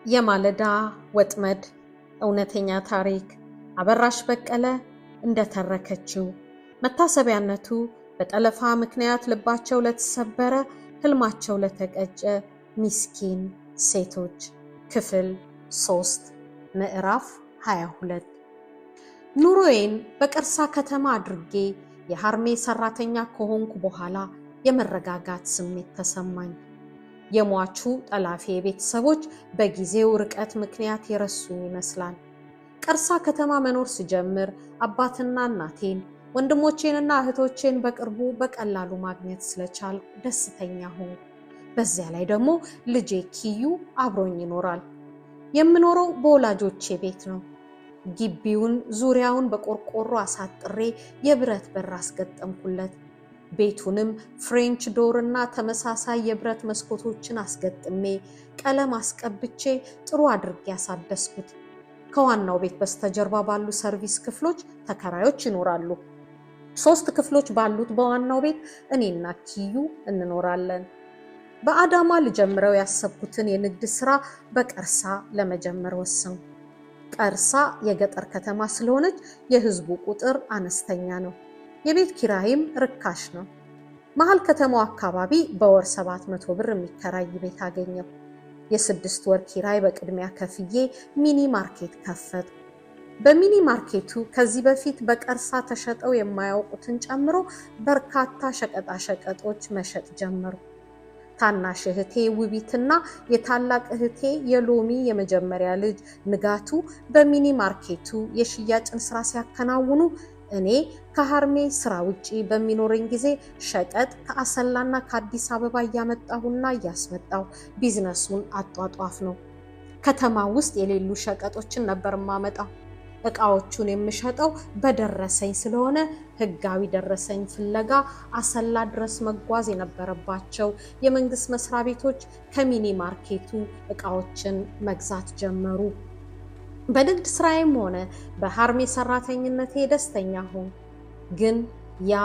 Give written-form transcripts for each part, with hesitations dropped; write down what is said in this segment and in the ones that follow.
የማለዳ ወጥመድ እውነተኛ ታሪክ አበራሽ በቀለ እንደተረከችው መታሰቢያነቱ በጠለፋ ምክንያት ልባቸው ለተሰበረ ህልማቸው ለተቀጨ ሚስኪን ሴቶች ክፍል 3 ምዕራፍ 22 ኑሮዬን በቀርሳ ከተማ አድርጌ የሃርሜ ሰራተኛ ከሆንኩ በኋላ የመረጋጋት ስሜት ተሰማኝ። የሟቹ ጠላፊ ቤተሰቦች በጊዜው ርቀት ምክንያት የረሱኝ ይመስላል። ቀርሳ ከተማ መኖር ስጀምር አባትና እናቴን ወንድሞቼንና እህቶቼን በቅርቡ በቀላሉ ማግኘት ስለቻልኩ ደስተኛ ሆንኩ። በዚያ ላይ ደግሞ ልጄ ኪዩ አብሮኝ ይኖራል። የምኖረው በወላጆቼ ቤት ነው። ግቢውን ዙሪያውን በቆርቆሮ አሳጥሬ የብረት በር አስገጠምኩለት። ቤቱንም ፍሬንች ዶር እና ተመሳሳይ የብረት መስኮቶችን አስገጥሜ ቀለም አስቀብቼ ጥሩ አድርጌ ያሳደስኩት። ከዋናው ቤት በስተጀርባ ባሉ ሰርቪስ ክፍሎች ተከራዮች ይኖራሉ። 3 ክፍሎች ባሉት በዋናው ቤት እኔና ኪዩ እንኖራለን። በአዳማ ልጀምረው ያሰብኩትን የንግድ ስራ በቀርሳ ለመጀመር ወሰንኩ። ቀርሳ የገጠር ከተማ ስለሆነች የህዝቡ ቁጥር አነስተኛ ነው። የቤት ኪራይም ርካሽ ነው። መሃል ከተማው አካባቢ በወር 700 ብር የሚከራይ ቤት አገኘው። የ6 ወር ኪራይ በቅድሚያ ከፍዬ ሚኒ ማርኬት ከፈትኩ። በሚኒ ማርኬቱ ከዚህ በፊት በቀርሳ ተሸጠው የማያውቁትን ጨምሮ በርካታ ሸቀጣሸቀጦች መሸጥ ጀመሩ። ታናሽ እህቴ ውቢትና የታላቅ እህቴ የሎሚ የመጀመሪያ ልጅ ንጋቱ በሚኒ ማርኬቱ የሽያጭን ስራ ሲያከናውኑ እኔ ከሃርሜ ስራ ውጪ በሚኖረኝ ጊዜ ሸቀጥ ከአሰላና ከአዲስ አበባ እያመጣሁና እያስመጣሁ ቢዝነሱን አጧጧፍ ነው። ከተማ ውስጥ የሌሉ ሸቀጦችን ነበር ማመጣው። እቃዎቹን የምሸጠው በደረሰኝ ስለሆነ ህጋዊ ደረሰኝ ፍለጋ አሰላ ድረስ መጓዝ የነበረባቸው የመንግስት መስሪያ ቤቶች ከሚኒ ማርኬቱ እቃዎችን መግዛት ጀመሩ። በንግድ ስራዬም ሆነ በሃርሜ ሰራተኝነቴ ደስተኛ ሆንኩ። ግን ያ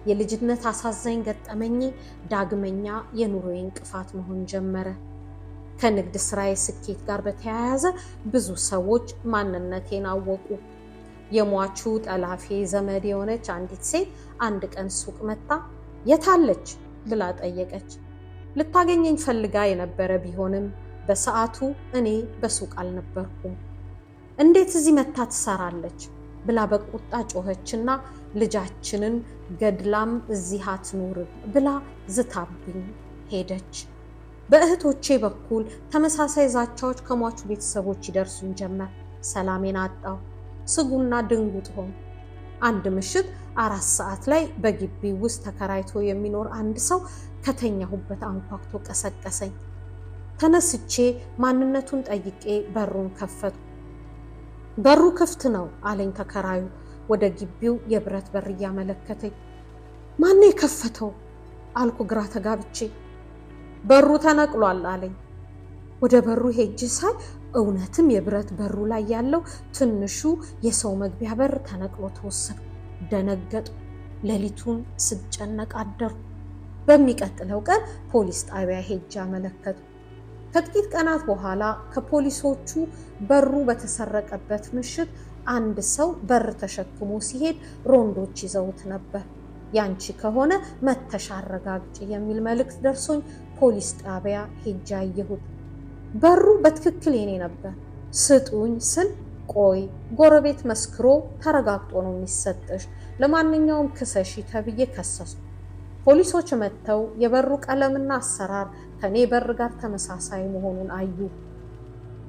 የልጅነት አሳዛኝ ገጠመኝ ዳግመኛ የኑሮዬ እንቅፋት መሆን ጀመረ። ከንግድ ስራዬ ስኬት ጋር በተያያዘ ብዙ ሰዎች ማንነቴን አወቁ። የሟቹ ጠላፊ ዘመድ የሆነች አንዲት ሴት አንድ ቀን ሱቅ መጣ የታለች ብላ ጠየቀች። ልታገኘኝ ፈልጋ የነበረ ቢሆንም በሰዓቱ እኔ በሱቅ አልነበርኩም። እንዴት እዚህ መታ ትሰራለች ብላ በቁጣ ጮኸችና ልጃችንን ገድላም እዚህ አትኖርም ብላ ዝታብኝ ሄደች። በእህቶቼ በኩል ተመሳሳይ ዛቻዎች ከሟቹ ቤተሰቦች ይደርሱኝ ጀመር። ሰላሜን አጣሁ። ስጉና ድንጉጥ ሆንኩ። አንድ ምሽት 4 ሰዓት ላይ በግቢ ውስጥ ተከራይቶ የሚኖር አንድ ሰው ከተኛሁበት አንኳኩቶ ቀሰቀሰኝ። ተነስቼ ማንነቱን ጠይቄ በሩን ከፈትኩ። በሩ ክፍት ነው አለኝ ተከራዩ ወደ ግቢው የብረት በር እያመለከተኝ። ማን ነው የከፈተው አልኩ ግራ ተጋብቼ። በሩ ተነቅሏል አለኝ። ወደ በሩ ሄጄ ሳይ እውነትም የብረት በሩ ላይ ያለው ትንሹ የሰው መግቢያ በር ተነቅሎ ተወሰደ። ደነገጡ። ሌሊቱን ስጨነቅ አደርኩ። በሚቀጥለው ቀን ፖሊስ ጣቢያ ሄጄ አመለከቱ። ከጥቂት ቀናት በኋላ ከፖሊሶቹ በሩ በተሰረቀበት ምሽት አንድ ሰው በር ተሸክሞ ሲሄድ ሮንዶች ይዘውት ነበር። ያንቺ ከሆነ መተሽ አረጋግጪ የሚል መልእክት ደርሶኝ ፖሊስ ጣቢያ ሄጄ አየሁት። በሩ በትክክል የኔ ነበር። ስጡኝ ስል ቆይ ጎረቤት መስክሮ ተረጋግጦ ነው የሚሰጥሽ፣ ለማንኛውም ክሰሺ ተብዬ ከሰስኩ። ፖሊሶች መጥተው የበሩ ቀለምና አሰራር ከኔ በር ጋር ተመሳሳይ መሆኑን አዩ።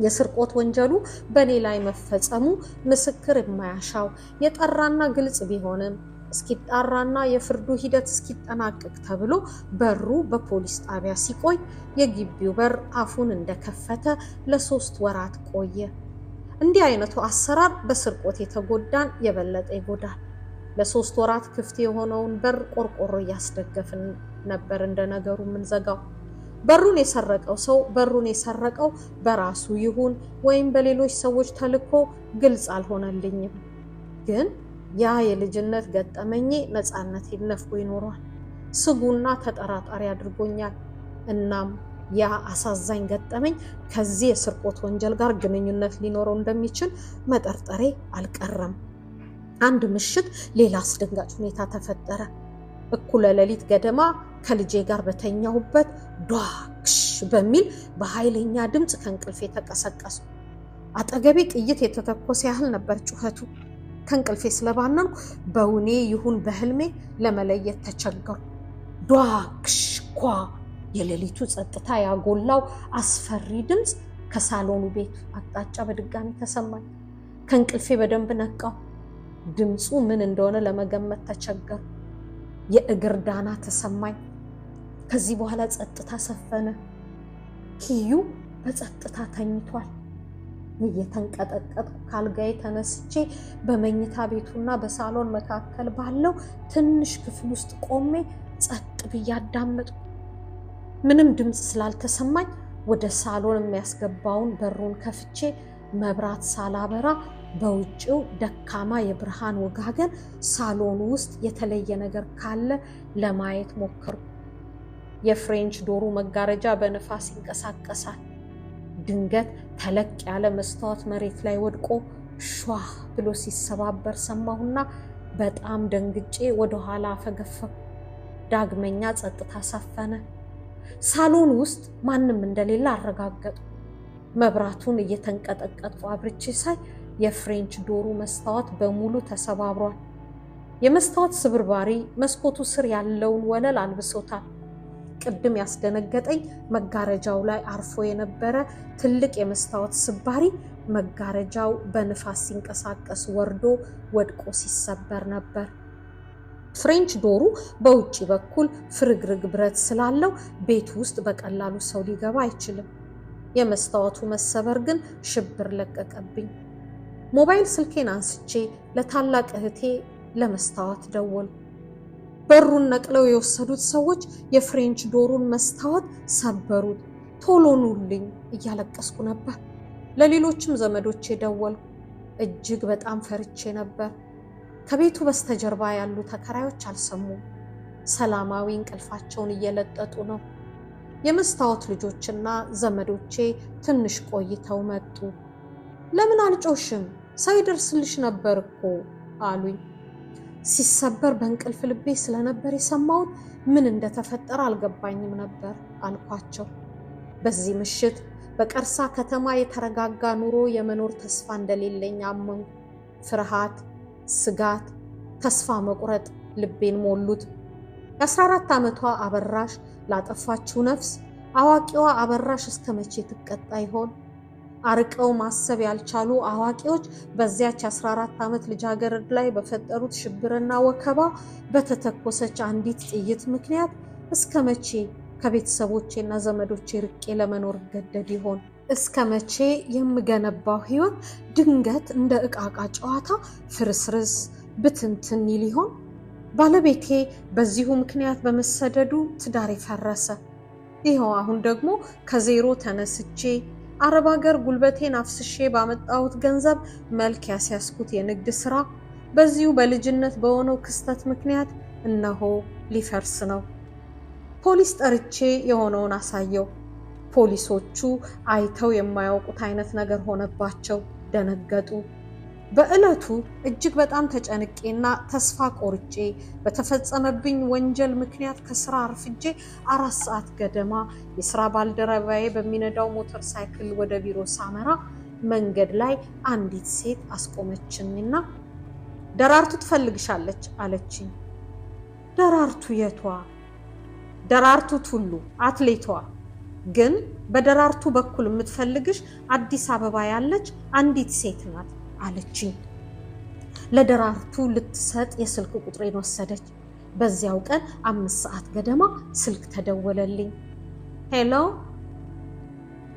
የስርቆት ወንጀሉ በኔ ላይ መፈጸሙ ምስክር የማያሻው የጠራና ግልጽ ቢሆንም እስኪጣራና የፍርዱ ሂደት እስኪጠናቀቅ ተብሎ በሩ በፖሊስ ጣቢያ ሲቆይ የግቢው በር አፉን እንደከፈተ ለ3 ወራት ቆየ። እንዲህ አይነቱ አሰራር በስርቆት የተጎዳን የበለጠ ይጎዳል። ለ3 ወራት ክፍት የሆነውን በር ቆርቆሮ እያስደገፍን ነበር እንደነገሩ የምንዘጋው። በሩን የሰረቀው ሰው በሩን የሰረቀው በራሱ ይሁን ወይም በሌሎች ሰዎች ተልኮ ግልጽ አልሆነልኝም። ግን ያ የልጅነት ገጠመኝ ነፃነት ይነፍጎ ይኖራል። ስጉና ተጠራጣሪ አድርጎኛል። እናም ያ አሳዛኝ ገጠመኝ ከዚህ የስርቆት ወንጀል ጋር ግንኙነት ሊኖረው እንደሚችል መጠርጠሬ አልቀረም። አንድ ምሽት ሌላ አስደንጋጭ ሁኔታ ተፈጠረ። እኩለ ሌሊት ገደማ ከልጄ ጋር በተኛሁበት ዷክሽ በሚል በኃይለኛ ድምፅ ከእንቅልፌ ተቀሰቀስኩ። አጠገቤ ጥይት የተተኮሰ ያህል ነበር ጩኸቱ። ከእንቅልፌ ስለባነንኩ በውኔ ይሁን በህልሜ ለመለየት ተቸገርኩ። ዷክሽ ኳ የሌሊቱ ጸጥታ ያጎላው አስፈሪ ድምፅ ከሳሎኑ ቤት አቅጣጫ በድጋሚ ተሰማኝ። ከእንቅልፌ በደንብ ነቃው። ድምፁ ምን እንደሆነ ለመገመት ተቸገርኩ። የእግር ዳና ተሰማኝ። ከዚህ በኋላ ጸጥታ ሰፈነ። ኪዩ በጸጥታ ተኝቷል። እየተንቀጠቀጥኩ ካልጋዬ ተነስቼ በመኝታ ቤቱና በሳሎን መካከል ባለው ትንሽ ክፍል ውስጥ ቆሜ ጸጥ ብዬ አዳመጥኩ። ምንም ድምፅ ስላልተሰማኝ ወደ ሳሎን የሚያስገባውን በሩን ከፍቼ መብራት ሳላበራ በውጭው ደካማ የብርሃን ወጋገን ሳሎኑ ውስጥ የተለየ ነገር ካለ ለማየት ሞከርኩ። የፍሬንች ዶሩ መጋረጃ በንፋስ ይንቀሳቀሳል። ድንገት ተለቅ ያለ መስታወት መሬት ላይ ወድቆ ሿ ብሎ ሲሰባበር ሰማሁና በጣም ደንግጬ ወደኋላ አፈገፈኩ። ዳግመኛ ጸጥታ ሰፈነ። ሳሎን ውስጥ ማንም እንደሌለ አረጋገጥኩ። መብራቱን እየተንቀጠቀጥኩ አብርቼ ሳይ የፍሬንች ዶሩ መስታወት በሙሉ ተሰባብሯል። የመስታወት ስብርባሪ መስኮቱ ስር ያለውን ወለል አልብሶታል። ቅድም ያስደነገጠኝ መጋረጃው ላይ አርፎ የነበረ ትልቅ የመስታወት ስባሪ መጋረጃው በንፋስ ሲንቀሳቀስ ወርዶ ወድቆ ሲሰበር ነበር። ፍሬንች ዶሩ በውጭ በኩል ፍርግርግ ብረት ስላለው ቤት ውስጥ በቀላሉ ሰው ሊገባ አይችልም። የመስታወቱ መሰበር ግን ሽብር ለቀቀብኝ። ሞባይል ስልኬን አንስቼ ለታላቅ እህቴ ለመስታወት ደወልኩ። በሩን ነቅለው የወሰዱት ሰዎች የፍሬንች ዶሩን መስታወት ሰበሩት፣ ቶሎ ኑልኝ እያለቀስኩ ነበር። ለሌሎችም ዘመዶቼ ደወልኩ። እጅግ በጣም ፈርቼ ነበር። ከቤቱ በስተጀርባ ያሉ ተከራዮች አልሰሙም። ሰላማዊ እንቅልፋቸውን እየለጠጡ ነው። የመስታወት ልጆችና ዘመዶቼ ትንሽ ቆይተው መጡ። ለምን አልጮሽም? ሰው ይደርስልሽ ነበር እኮ አሉኝ። ሲሰበር በእንቅልፍ ልቤ ስለነበር የሰማሁት ምን እንደተፈጠረ አልገባኝም ነበር አልኳቸው። በዚህ ምሽት በቀርሳ ከተማ የተረጋጋ ኑሮ የመኖር ተስፋ እንደሌለኝ አመንኩ። ፍርሃት፣ ስጋት፣ ተስፋ መቁረጥ ልቤን ሞሉት። የ14 ዓመቷ አበራሽ ላጠፋችው ነፍስ አዋቂዋ አበራሽ እስከ መቼ ትቀጣ ይሆን? አርቀው ማሰብ ያልቻሉ አዋቂዎች በዚያች 14 ዓመት ልጃገረድ ላይ በፈጠሩት ሽብርና ወከባ በተተኮሰች አንዲት ጥይት ምክንያት እስከ መቼ ከቤተሰቦቼና ዘመዶቼ ርቄ ለመኖር ገደድ ይሆን? እስከ መቼ የምገነባው ህይወት ድንገት እንደ ዕቃቃ ጨዋታ ፍርስርስ ብትንትን ይል ይሆን? ባለቤቴ በዚሁ ምክንያት በመሰደዱ ትዳሬ ፈረሰ። ይኸው አሁን ደግሞ ከዜሮ ተነስቼ አረብ ሀገር ጉልበቴን አፍስሼ ባመጣሁት ገንዘብ መልክ ያስያዝኩት የንግድ ስራ በዚሁ በልጅነት በሆነው ክስተት ምክንያት እነሆ ሊፈርስ ነው። ፖሊስ ጠርቼ የሆነውን አሳየው። ፖሊሶቹ አይተው የማያውቁት አይነት ነገር ሆነባቸው፣ ደነገጡ። በዕለቱ እጅግ በጣም ተጨንቄና ተስፋ ቆርጬ በተፈጸመብኝ ወንጀል ምክንያት ከስራ አርፍጄ 4 ሰዓት ገደማ የስራ ባልደረባዬ በሚነዳው ሞተር ሳይክል ወደ ቢሮ ሳመራ መንገድ ላይ አንዲት ሴት አስቆመችኝና ደራርቱ ትፈልግሻለች አለችኝ። ደራርቱ የቷ? ደራርቱ ቱሉ አትሌቷ። ግን በደራርቱ በኩል የምትፈልግሽ አዲስ አበባ ያለች አንዲት ሴት ናት አለችኝ። ለደራርቱ ልትሰጥ የስልክ ቁጥሬን ወሰደች። በዚያው ቀን 5 ሰዓት ገደማ ስልክ ተደወለልኝ። ሄሎ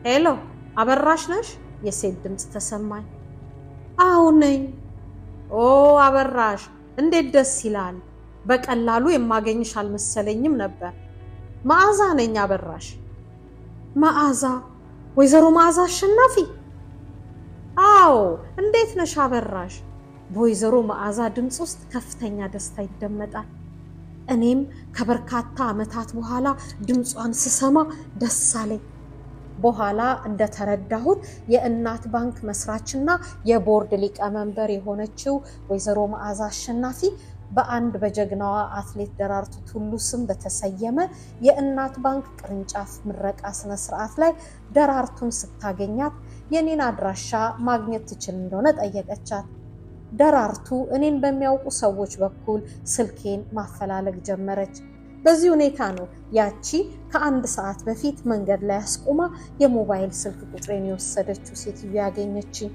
ሄሎ፣ አበራሽ ነሽ? የሴት ድምፅ ተሰማኝ። አዎ ነኝ። ኦ አበራሽ፣ እንዴት ደስ ይላል። በቀላሉ የማገኝሽ አልመሰለኝም ነበር። መዓዛ ነኝ አበራሽ። መዓዛ? ወይዘሮ መዓዛ አሸናፊ? አዎ፣ እንዴት ነሽ አበራሽ? በወይዘሮ መዓዛ ድምፅ ውስጥ ከፍተኛ ደስታ ይደመጣል። እኔም ከበርካታ ዓመታት በኋላ ድምጿን ስሰማ ደስ አለኝ። በኋላ እንደተረዳሁት የእናት ባንክ መስራችና የቦርድ ሊቀመንበር የሆነችው ወይዘሮ መዓዛ አሸናፊ በአንድ በጀግናዋ አትሌት ደራርቱ ቱሉ ስም በተሰየመ የእናት ባንክ ቅርንጫፍ ምረቃ ስነ ስርዓት ላይ ደራርቱን ስታገኛት የኔን አድራሻ ማግኘት ትችል እንደሆነ ጠየቀቻት። ደራርቱ እኔን በሚያውቁ ሰዎች በኩል ስልኬን ማፈላለግ ጀመረች። በዚህ ሁኔታ ነው ያቺ ከአንድ ሰዓት በፊት መንገድ ላይ አስቆማ የሞባይል ስልክ ቁጥሬን የወሰደችው ሴትዮ ያገኘችኝ።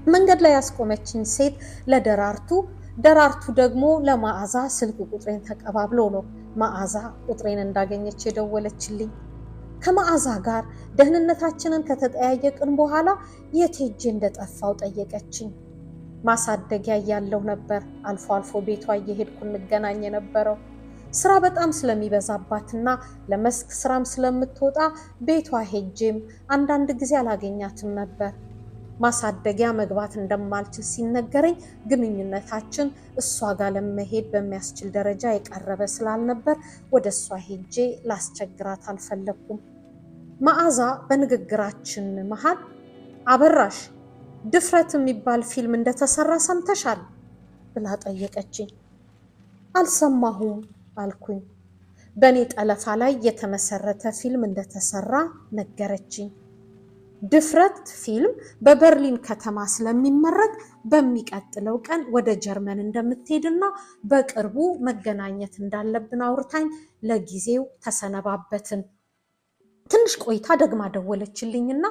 መንገድ ላይ ያስቆመችኝ ሴት ለደራርቱ፣ ደራርቱ ደግሞ ለመዓዛ ስልክ ቁጥሬን ተቀባብሎ ነው መዓዛ ቁጥሬን እንዳገኘች የደወለችልኝ። ከመዓዛ ጋር ደህንነታችንን ከተጠያየቅን በኋላ የት ሄጄ እንደጠፋው ጠየቀችኝ። ማሳደጊያ እያለሁ ነበር አልፎ አልፎ ቤቷ እየሄድኩ እንገናኝ የነበረው። ስራ በጣም ስለሚበዛባትና ለመስክ ስራም ስለምትወጣ ቤቷ ሄጄም አንዳንድ ጊዜ አላገኛትም ነበር። ማሳደጊያ መግባት እንደማልችል ሲነገረኝ ግንኙነታችን እሷ ጋር ለመሄድ በሚያስችል ደረጃ የቀረበ ስላልነበር ወደ እሷ ሄጄ ላስቸግራት አልፈለኩም። መዓዛ በንግግራችን መሃል አበራሽ ድፍረት የሚባል ፊልም እንደተሰራ ሰምተሻል ብላ ጠየቀችኝ። አልሰማሁም አልኩኝ። በእኔ ጠለፋ ላይ የተመሰረተ ፊልም እንደተሰራ ነገረችኝ። ድፍረት ፊልም በበርሊን ከተማ ስለሚመረቅ በሚቀጥለው ቀን ወደ ጀርመን እንደምትሄድና በቅርቡ መገናኘት እንዳለብን አውርታኝ ለጊዜው ተሰነባበትን። ትንሽ ቆይታ ደግማ ደወለችልኝና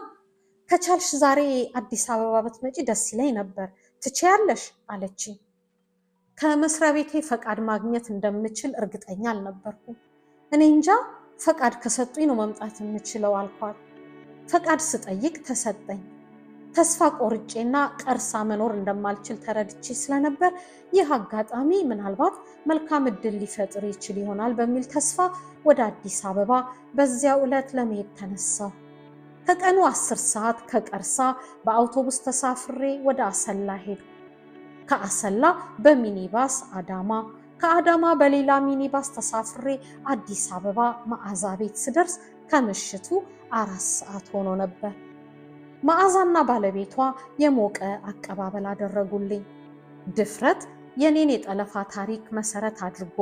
ከቻልሽ ዛሬ አዲስ አበባ ብትመጪ ደስ ይለኝ ነበር፣ ትችያለሽ አለችኝ። ከመስሪያ ቤቴ ፈቃድ ማግኘት እንደምችል እርግጠኛ አልነበርኩም። እኔ እንጃ ፈቃድ ከሰጡኝ ነው መምጣት የምችለው አልኳት። ፈቃድ ስጠይቅ ተሰጠኝ። ተስፋ ቆርጬና ቀርሳ መኖር እንደማልችል ተረድቼ ስለነበር ይህ አጋጣሚ ምናልባት መልካም እድል ሊፈጥር ይችል ይሆናል በሚል ተስፋ ወደ አዲስ አበባ በዚያው ዕለት ለመሄድ ተነሳሁ። ከቀኑ 10 ሰዓት ከቀርሳ በአውቶቡስ ተሳፍሬ ወደ አሰላ ሄድኩ። ከአሰላ በሚኒባስ አዳማ፣ ከአዳማ በሌላ ሚኒባስ ተሳፍሬ አዲስ አበባ መዓዛ ቤት ስደርስ ከምሽቱ 4 ሰዓት ሆኖ ነበር። መዓዛና ባለቤቷ የሞቀ አቀባበል አደረጉልኝ። ድፍረት የኔን የጠለፋ ታሪክ መሰረት አድርጎ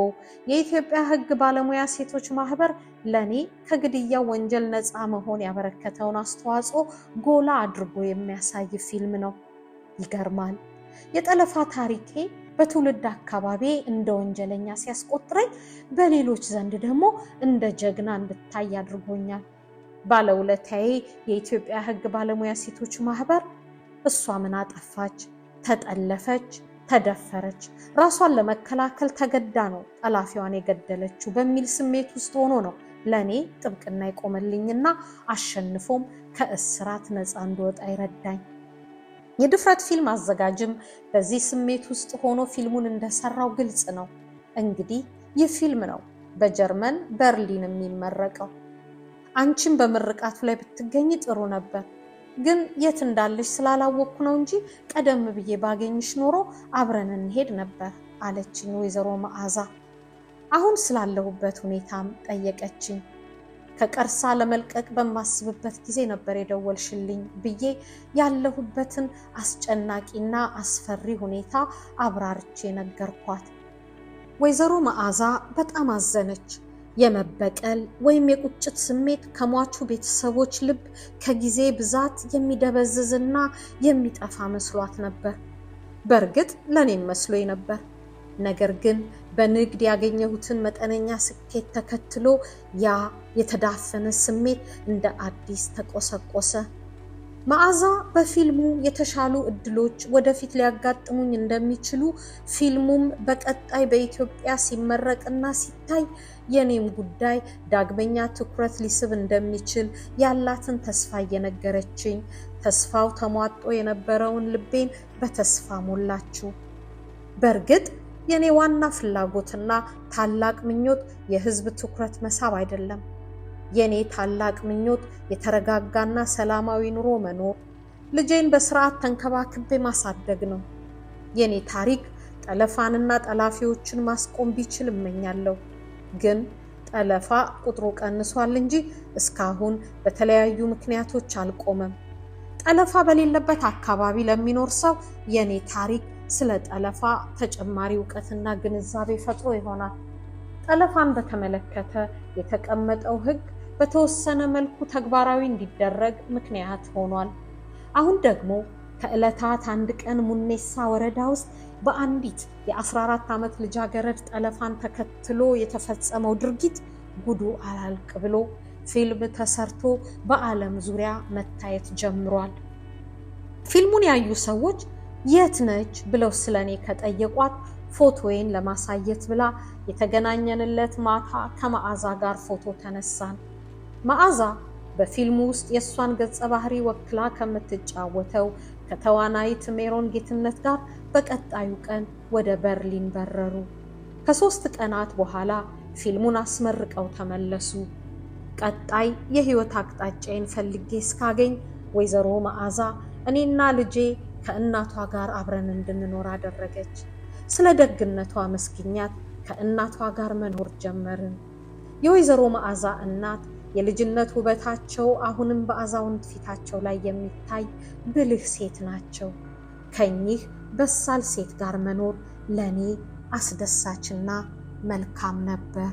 የኢትዮጵያ ሕግ ባለሙያ ሴቶች ማህበር ለኔ ከግድያ ወንጀል ነፃ መሆን ያበረከተውን አስተዋጽኦ ጎላ አድርጎ የሚያሳይ ፊልም ነው። ይገርማል። የጠለፋ ታሪኬ በትውልድ አካባቢ እንደ ወንጀለኛ ሲያስቆጥረኝ፣ በሌሎች ዘንድ ደግሞ እንደ ጀግና እንድታይ አድርጎኛል። ባለውለታዬ የኢትዮጵያ ሕግ ባለሙያ ሴቶች ማህበር እሷ ምን አጠፋች? ተጠለፈች፣ ተደፈረች፣ ራሷን ለመከላከል ተገዳ ነው ጠላፊዋን የገደለችው በሚል ስሜት ውስጥ ሆኖ ነው ለኔ ጥብቅና የቆመልኝና አሸንፎም ከእስራት ነፃ እንድወጣ ይረዳኝ። የድፍረት ፊልም አዘጋጅም በዚህ ስሜት ውስጥ ሆኖ ፊልሙን እንደሰራው ግልጽ ነው። እንግዲህ ይህ ፊልም ነው በጀርመን በርሊን የሚመረቀው። አንቺም በምርቃቱ ላይ ብትገኝ ጥሩ ነበር፣ ግን የት እንዳለሽ ስላላወቅኩ ነው እንጂ ቀደም ብዬ ባገኝሽ ኖሮ አብረን እንሄድ ነበር አለችኝ ወይዘሮ መዓዛ። አሁን ስላለሁበት ሁኔታም ጠየቀችኝ። ከቀርሳ ለመልቀቅ በማስብበት ጊዜ ነበር የደወልሽልኝ ብዬ ያለሁበትን አስጨናቂና አስፈሪ ሁኔታ አብራርቼ ነገርኳት። ወይዘሮ መዓዛ በጣም አዘነች። የመበቀል ወይም የቁጭት ስሜት ከሟቹ ቤተሰቦች ልብ ከጊዜ ብዛት የሚደበዝዝና የሚጠፋ መስሏት ነበር። በእርግጥ ለኔም መስሎኝ ነበር። ነገር ግን በንግድ ያገኘሁትን መጠነኛ ስኬት ተከትሎ ያ የተዳፈነ ስሜት እንደ አዲስ ተቆሰቆሰ። መዓዛ በፊልሙ የተሻሉ እድሎች ወደፊት ሊያጋጥሙኝ እንደሚችሉ፣ ፊልሙም በቀጣይ በኢትዮጵያ ሲመረቅና ሲታይ የኔም ጉዳይ ዳግመኛ ትኩረት ሊስብ እንደሚችል ያላትን ተስፋ እየነገረችኝ፣ ተስፋው ተሟጦ የነበረውን ልቤን በተስፋ ሞላችው። በእርግጥ የኔ ዋና ፍላጎትና ታላቅ ምኞት የህዝብ ትኩረት መሳብ አይደለም። የኔ ታላቅ ምኞት የተረጋጋና ሰላማዊ ኑሮ መኖር፣ ልጄን በስርዓት ተንከባክቤ ማሳደግ ነው። የኔ ታሪክ ጠለፋንና ጠላፊዎችን ማስቆም ቢችል እመኛለሁ። ግን ጠለፋ ቁጥሩ ቀንሷል እንጂ እስካሁን በተለያዩ ምክንያቶች አልቆመም። ጠለፋ በሌለበት አካባቢ ለሚኖር ሰው የኔ ታሪክ ስለ ጠለፋ ተጨማሪ ዕውቀትና ግንዛቤ ፈጥሮ ይሆናል። ጠለፋን በተመለከተ የተቀመጠው ሕግ በተወሰነ መልኩ ተግባራዊ እንዲደረግ ምክንያት ሆኗል። አሁን ደግሞ ከዕለታት አንድ ቀን ሙኔሳ ወረዳ ውስጥ በአንዲት የ14 ዓመት ልጃገረድ ጠለፋን ተከትሎ የተፈጸመው ድርጊት ጉዱ አላልቅ ብሎ ፊልም ተሰርቶ በዓለም ዙሪያ መታየት ጀምሯል። ፊልሙን ያዩ ሰዎች የት ነች ብለው ስለኔ ከጠየቋት ፎቶዬን ለማሳየት ብላ የተገናኘንለት ማታ ከመዓዛ ጋር ፎቶ ተነሳን። መዓዛ በፊልሙ ውስጥ የእሷን ገጸ ባህሪ ወክላ ከምትጫወተው ከተዋናይት ሜሮን ጌትነት ጋር በቀጣዩ ቀን ወደ በርሊን በረሩ። ከ3 ቀናት በኋላ ፊልሙን አስመርቀው ተመለሱ። ቀጣይ የህይወት አቅጣጫዬን ፈልጌ እስካገኝ ወይዘሮ መዓዛ እኔና ልጄ ከእናቷ ጋር አብረን እንድንኖር አደረገች። ስለ ደግነቷ መስግኛት ከእናቷ ጋር መኖር ጀመርን። የወይዘሮ መዓዛ እናት የልጅነት ውበታቸው አሁንም በአዛውንት ፊታቸው ላይ የሚታይ ብልህ ሴት ናቸው። ከኚህ በሳል ሴት ጋር መኖር ለኔ አስደሳችና መልካም ነበር።